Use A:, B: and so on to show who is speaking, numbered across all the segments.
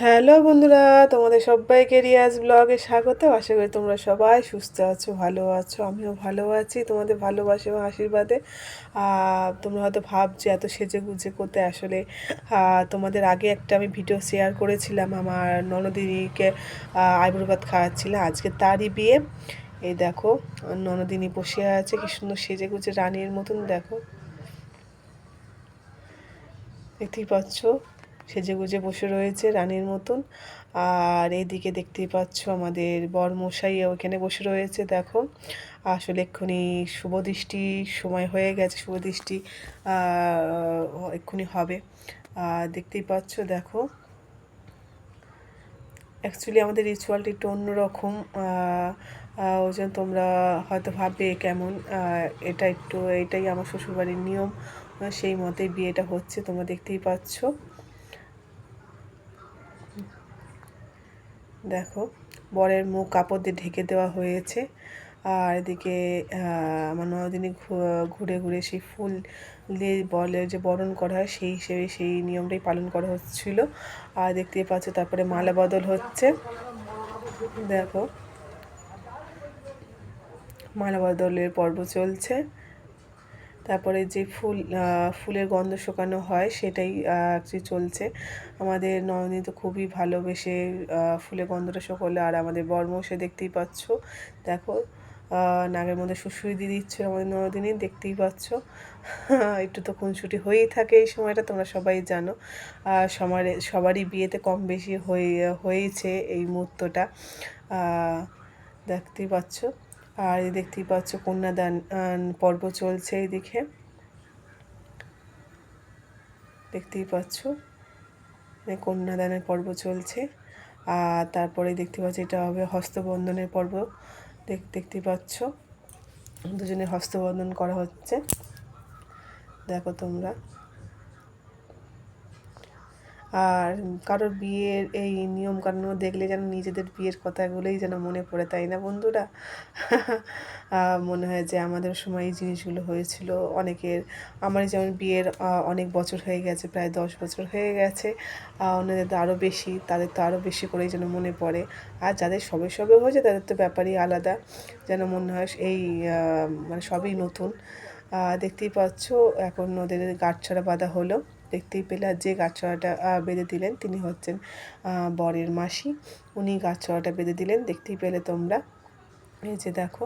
A: Hello বন্ধুরা, তোমাদের সবাইকে রিয়াজ ব্লগে স্বাগত। আশা করি তোমরা সবাই সুস্থ আছো, ভালো আছো। আমিও ভালো আছি তোমাদের ভালোবাসা এবং আশীর্বাদে। তোমরা হয়তো ভাবছো এত সেজে গুজে করতে, আসলে তোমাদের আগে একটা আমি ভিডিও শেয়ার করেছিলাম, আমার ননদিনীকে আইবুড়ো ভাত খাওয়াচ্ছিলাম। আজকে তারই বিয়ে। এই দেখো, ননদিনী বসে আছে কি সুন্দর সেজে গুজে রানীর মতন। দেখো, দেখতেই পাচ্ছ সেজেগুজে বসে রয়েছে রানীর মতন। আর এইদিকে দেখতেই পাচ্ছ আমাদের বরমশাই ওখানে বসে রয়েছে। দেখো, আসলে এক্ষুনি শুভদৃষ্টি সময় হয়ে গেছে, শুভদৃষ্টি এক্ষুনি হবে। দেখতেই পাচ্ছ। দেখো, অ্যাকচুয়ালি আমাদের রিচুয়ালটা একটু অন্যরকম। ওই জন্য তোমরা হয়তো ভাববে কেমন। এটাই আমার শ্বশুরবাড়ির নিয়ম, সেই মতে বিয়েটা হচ্ছে। তোমরা দেখতেই পাচ্ছ। দেখো, বরের মুখ কাপড় দিয়ে ঢেকে দেওয়া হয়েছে। আর এদিকে আমার ননদিনী ঘুরে ঘুরে সেই ফুল দিয়ে বলে যে বরণ করা হয়, সেই হিসেবে সেই নিয়মটাই পালন করা হচ্ছিল। আর দেখতেই পাচ্ছ, তারপরে মালা বদল হচ্ছে। দেখো, মালা বদলের পর্ব চলছে। তারপরে যে ফুলের গন্ধ শুকানো হয় সেটাই অ্যাকচুয়ালি চলছে। আমাদের ননদিনী তো খুবই ভালোবেসে ফুলের গন্ধটা শুকোলে। আর আমাদের বরমশাই দেখতেই পাচ্ছ। দেখো, নাগের মধ্যে সুসুই দিয়ে দিচ্ছে আমাদের ননদিনী, দেখতেই পাচ্ছ। একটু তো খুনসুটি হয়েই থাকে এই সময়টা, তোমরা সবাই জানো। সবারই বিয়েতে কম বেশি হয়েছে এই মুহূর্তটা, দেখতেই পাচ্ছ। আর দেখতেই পাচ্ছ কন্যাদান পর্ব চলছে এইদিকে, দেখতেই পাচ্ছ কন্যাদানের পর্ব চলছে। আর তারপরে দেখতে পাচ্ছ এটা হবে হস্তবন্ধনের পর্ব। দেখতেই পাচ্ছ দুজনে হস্তবন্ধন করা হচ্ছে। দেখো তোমরা। আর কারোর বিয়ের এই নিয়মকানুন দেখলে যেন নিজেদের বিয়ের কথাগুলোই যেন মনে পড়ে, তাই না বন্ধুরা? মনে হয় যে আমাদের সময় এই জিনিসগুলো হয়েছিল। আমার যেমন বিয়ের অনেক বছর হয়ে গেছে, প্রায় 10 বছর হয়ে গেছে। অন্যদের তো আরও বেশি, তাদের তো আরও বেশি করেই যেন মনে পড়ে। আর যাদের সবে সবে হয়েছে তাদের তো ব্যাপারই আলাদা, যেন মনে হয় এই মানে সবই নতুন। দেখতেই পাচ্ছ এখন ওদের গাঁটছড়া বাঁধা হলো। দেখতেই পেলে, আর যে গাঁটছড়াটা বেঁধে দিলেন তিনি হচ্ছেন বরের মাসি। উনি গাঁটছড়াটা বেঁধে দিলেন, দেখতেই পেলে তোমরা। এই যে দেখো,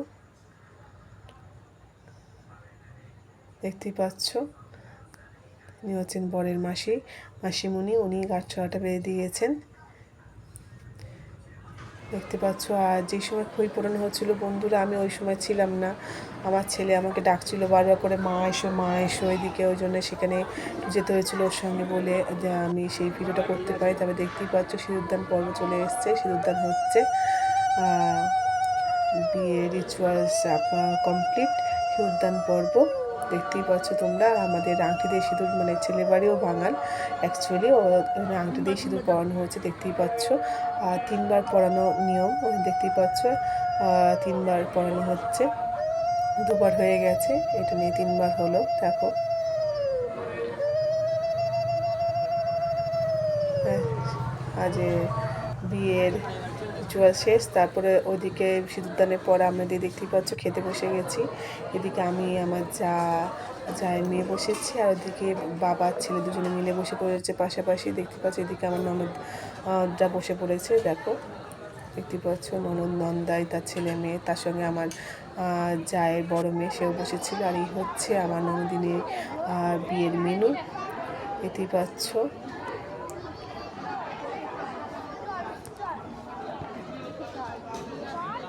A: দেখতেই পাচ্ছ উনি হচ্ছেন বরের মাসিমণি, উনি গাঁটছড়াটা বেঁধে দিয়েছেন, দেখতে পাচ্ছ। আর যে সময় খই পোড়ানো হচ্ছিলো বন্ধুরা, আমি ওই সময় ছিলাম না। আমার ছেলে আমাকে ডাকছিল বারবার করে, মা এসো মা এসো এদিকে। ওই জন্য সেখানে যেতে হয়েছিল ওর সঙ্গে বলে, যে আমি সেই ভিডিওটা করতে পারি। তবে দেখতেই পাচ্ছ সিঁদুরদান পর্ব চলে এসছে, সিঁদুরদান হচ্ছে। বিয়ে রিচুয়ালস কমপ্লিট, সিঁদুরদান পর্ব দেখতেই পাচ্ছ তোমরা। আমাদের আংটি দিয়ে সিঁদুর, মানে ছেলের বাড়িও বাঙাল অ্যাকচুয়ালি, ও আংটি দিয়ে সিঁদুর পরানো হচ্ছে, দেখতেই পাচ্ছ। 3বার পরানো নিয়ম, দেখতেই পাচ্ছ। 3বার পরানো হচ্ছে, 2বার হয়ে গেছে, এটা নিয়ে 3বার হলো। দেখো, আজ বিয়ের রিচুয়াল শেষ। তারপরে ওদিকে সিঁদুরদানের পর আমরা দেখতেই পাচ্ছ খেতে বসে গেছি। এদিকে আমি, আমার জায়ের মেয়ে বসেছি, আর ওদিকে বাবা ছেলে দুজনে মিলে বসে পড়েছে পাশাপাশি, দেখতে পাচ্ছ। এদিকে আমার ননদরা বসে পড়েছে। দেখো, দেখতে পাচ্ছ ননদ নন্দাই, তার ছেলে মেয়ে, তার সঙ্গে আমার জায়ের বড় মেয়ে সেও বসেছিল। আর এই হচ্ছে আমার ননদিনীর বিয়ের মেনু, দেখতেই পাচ্ছ।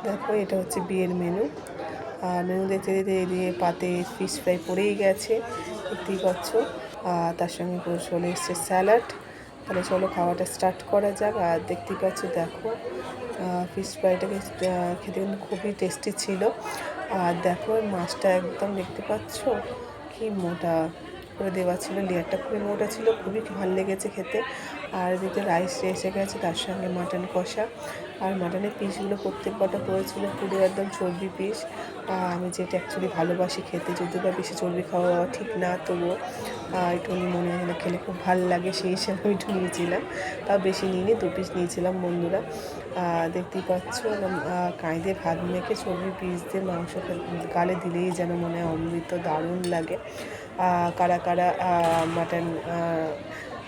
A: দেখো, এটা হচ্ছে বিয়ের মেনু। আর মেনু দেখতে দেখতে এদিকে পাতে ফিশ ফ্রাই পড়েই গেছে, দেখতেই পাচ্ছ। তার সঙ্গে চলে এসছে স্যালাড। তাহলে চলো খাওয়াটা স্টার্ট করা যাক। আর দেখতেই পাচ্ছ, দেখো ফিশ ফ্রাইটাকে খেতে কিন্তু খুবই টেস্টি ছিল। আর দেখো মাছটা একদম দেখতে পাচ্ছ কি মোটা করে দেওয়া ছিল, লেয়ারটা খুবই মোটা ছিল, খুবই ভালো লেগেছে খেতে। আর এদিকে রাইস এসে গেছে, তার সঙ্গে মাটন কষা। আর মাটনের পিসগুলো প্রত্যেক কটা পড়েছিল পুরো একদম চর্বি পিস। আমি যেটা অ্যাকচুয়ালি ভালোবাসি খেতে, যদিও বা বেশি চর্বি খাওয়া ঠিক না, তবুও একটুখানি মনে হলে খেলে খুব ভালো লাগে, সেই হিসেবে আমি একটু নিয়েছিলাম। তাও বেশি নিইনি, 2 পিস নিয়েছিলাম বন্ধুরা। দেখতেই পাচ্ছ কাঁই দিয়ে ভাত মেখে চর্বি পিস দিয়ে মাংস গালে দিলেই যেন মনে হয় অমৃত, দারুণ লাগে। কারা কারা মাটন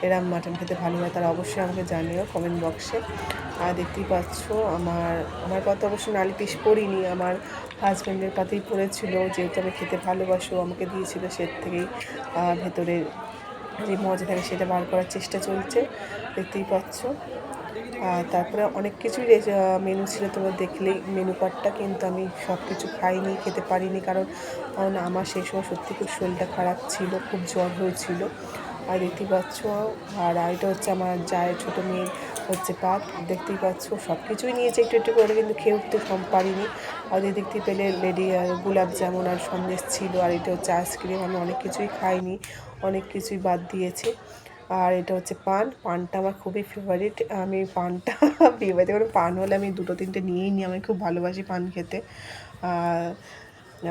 A: এরম মাটন খেতে ভালো হয় তারা অবশ্যই আমাকে জানিও কমেন্ট বক্সে। দেখতেই পাচ্ছ আমার পাতে অবশ্য নালি পিস পড়িনি, আমার হাজব্যান্ডের পাতেই পড়েছিল, যেহেতু আমি খেতে ভালোবাসো আমাকে দিয়েছিল, সে থেকেই ভেতরে যে মজা থাকে সেটা বার করার চেষ্টা চলছে, দেখতেই পাচ্ছ। তারপরে অনেক কিছুই মেনু ছিল, তোমরা দেখলেই মেনু কার্ডটা, কিন্তু আমি সব কিছু খাইনি, খেতে পারিনি, কারণ আমার সেই সময় সত্যি খুব শরীরটা খারাপ ছিল, খুব জ্বর হয়েছিল। আর দেখতেই পাচ্ছ, আর এটা হচ্ছে আমার জায়ের ছোটো মেয়ের হচ্ছে পাত, দেখতেই পাচ্ছ সব কিছুই নিয়েছে একটু একটু করে, কিন্তু খেয়ে উঠতে পারিনি। আর দেখতে পেলে লেডি গোলাপ জামুন আর সন্দেশ ছিল, আর এটা হচ্ছে আইসক্রিম। আমি অনেক কিছুই খাইনি, অনেক কিছুই বাদ দিয়েছি। আর এটা হচ্ছে পানটা আমার খুবই ফেভারিট, আমি পানটা বিয়েবাড়িতে করে পান হলে আমি 2-3টে নিয়েই নিই, আমি খুব ভালোবাসি পান খেতে।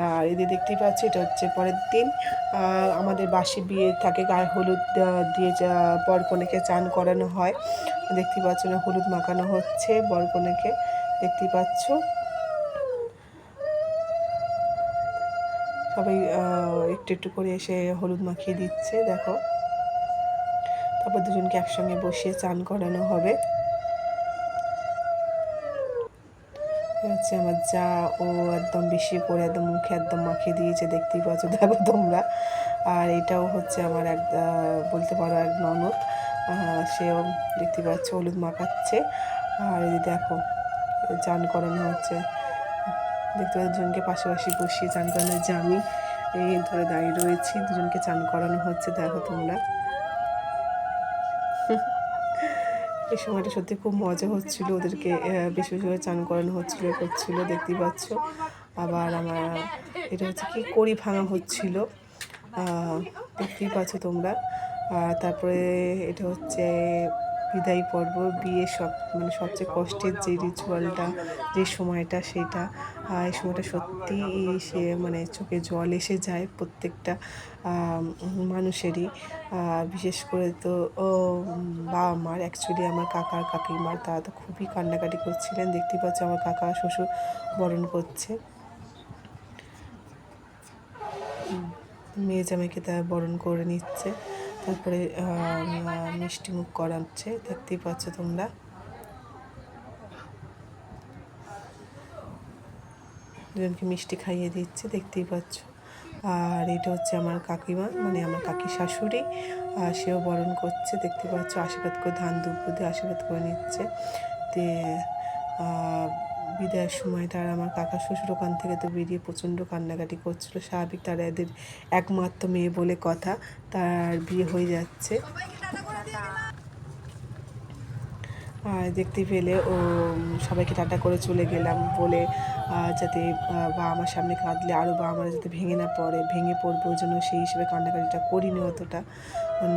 A: আর এদের দেখতেই পাচ্ছি এটা হচ্ছে পরের দিন আমাদের বাসি বিয়ে থাকে, গায়ে হলুদ দিয়ে বরকনেকে চান করানো হয়, দেখতেই পাচ্ছ না, হলুদ মাখানো হচ্ছে বরকনেকে, দেখতেই পাচ্ছ সবাই একটু একটু করে এসে হলুদ মাখিয়ে দিচ্ছে, দেখো। তারপর দুজনকে একসঙ্গে বসিয়ে চান করানো হবে। হচ্ছে আমার যা, ও একদম বেশি করে একদম মুখে একদম মাখিয়ে দিয়েছে, দেখতেই পাচ্ছ, দেখো তোমরা। আর এটাও হচ্ছে আমার বলতে পারো এক ননদ, সেও দেখতে পাচ্ছ হলুদ মাখাচ্ছে। আর এই দেখো চান করানো হচ্ছে, দেখতে পাচ্ছ দুজনকে পাশাপাশি বসিয়ে চান করানো হচ্ছে, আমি এই ধরে দাঁড়িয়ে রয়েছি, দুজনকে চান করানো হচ্ছে, দেখো তোমরা। এই সময়টা সত্যি খুব মজা হচ্ছিলো, ওদেরকে বেশি বেশি করে চান করানো করছিলো, দেখতেই পাচ্ছ। আবার আমার এটা হচ্ছে কি কড়ি ভাঙা হচ্ছিলো, দেখতেই পাচ্ছ তোমরা। তারপরে এটা হচ্ছে বিদায় পর্ব, বিয়ে মানে সবচেয়ে কষ্টের যে রিচুয়ালটা, যে সময়টা, সেটা এই সময়টা সত্যি সে মানে চোখে জল এসে যায় প্রত্যেকটা মানুষেরই, বিশেষ করে তো বাবা মার, অ্যাকচুয়ালি আমার কাকার কাকিমার, তারা তো খুবই কান্নাকাটি করছিলেন, দেখতেই পাচ্ছ আমার কাকা শ্বশুর বরণ করছে, মেয়ে জামাইকে তারা বরণ করে নিচ্ছে, তারপরে মিষ্টি মুখ করাচ্ছে, দেখতেই পাচ্ছ তোমরা। দুজনকে মিষ্টি খাইয়ে দিচ্ছে, দেখতেই পাচ্ছ। আর এটা হচ্ছে আমার কাকিমা, মানে আমার কাকি শাশুড়ি, সেও বরণ করছে, দেখতে পাচ্ছ, আশীর্বাদ করে ধান দুব্ব দিয়ে আশীর্বাদ করে নিচ্ছে। দিয়ে বিদায়ের সময়টা আর আমার কাকা শ্বশুর ওখান থেকে তো বেরিয়ে প্রচণ্ড কান্নাকাটি করছিলো, স্বাভাবিক, তারা এদের একমাত্র মেয়ে বলে কথা, তার বিয়ে হয়ে যাচ্ছে। আর দেখতে পেলে ও সবাইকে টাটা করে চলে গেলাম বলে, যাতে বা আমার সামনে কাঁদলে আরও বা আমার যাতে ভেঙে পড়বে, ওই জন্য সেই হিসেবে কান্নাকাটিটা করিনি অতটা,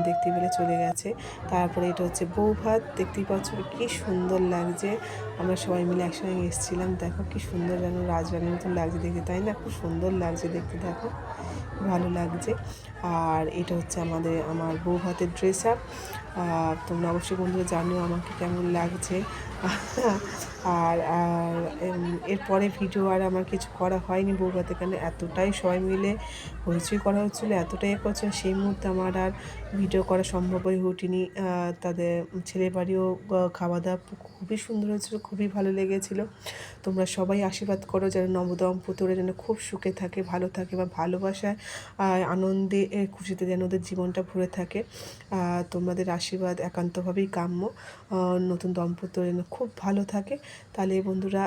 A: দেখতে পেলে চলে গেছে। তারপরে এটা হচ্ছে বউ ভাত, দেখতেই পাচ্ছ কী সুন্দর লাগছে, আমরা সবাই মিলে একসঙ্গে এসেছিলাম, দেখো কী সুন্দর যেন রাজরানীর মতন লাগছে দেখতে, তাই না? খুব সুন্দর লাগছে দেখতে, দেখো ভালো লাগছে। আর এটা হচ্ছে আমার বউ ভাতের ড্রেস আপ, তোমরা অবশ্যই বন্ধুরা জানো আমাকে কেমন লাগছে। আর এরপরে ভিডিও আর আমার কিছু করা হয়নি বউ ভাতের, কেন এতটাই সবাই মিলে হইচই করা হচ্ছিলো, এতটাই করছে, সেই মুহূর্তে আমার আর ভিডিও করা সম্ভব হয়ে ওঠেনি। তাদের ছেলের বাড়িও খাওয়া দাওয়া খুবই সুন্দর হয়েছিলো, খুবই ভালো লেগেছিলো। তোমরা সবাই আশীর্বাদ করো যেন নবদম্পতিরা যেন খুব সুখে থাকে, ভালো থাকে, বা ভালোবাসায় আনন্দে খুশিতে যেন ওদের জীবনটা ভরে থাকে। তোমাদের আশীর্বাদ একান্তভাবেই কাম্য, নতুন দম্পতি যেন খুব ভালো থাকে। তাহলে বন্ধুরা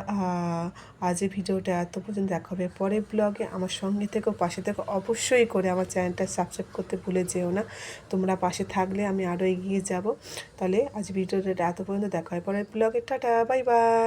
A: আজ এই ভিডিওটা এত পর্যন্ত, দেখা হবে পরের ব্লগে। আমার সঙ্গে থেকো, পাশে থেকো, অবশ্যই করে আমার চ্যানেলটা সাবস্ক্রাইব করতে ভুলে যেও না, তোমরা পাশে থাকলে আমি আরও এগিয়ে যাব। তাহলে আজ ভিডিওটা এত পর্যন্ত, দেখা হয় পরের ব্লগে, টাটা, বাই বাই।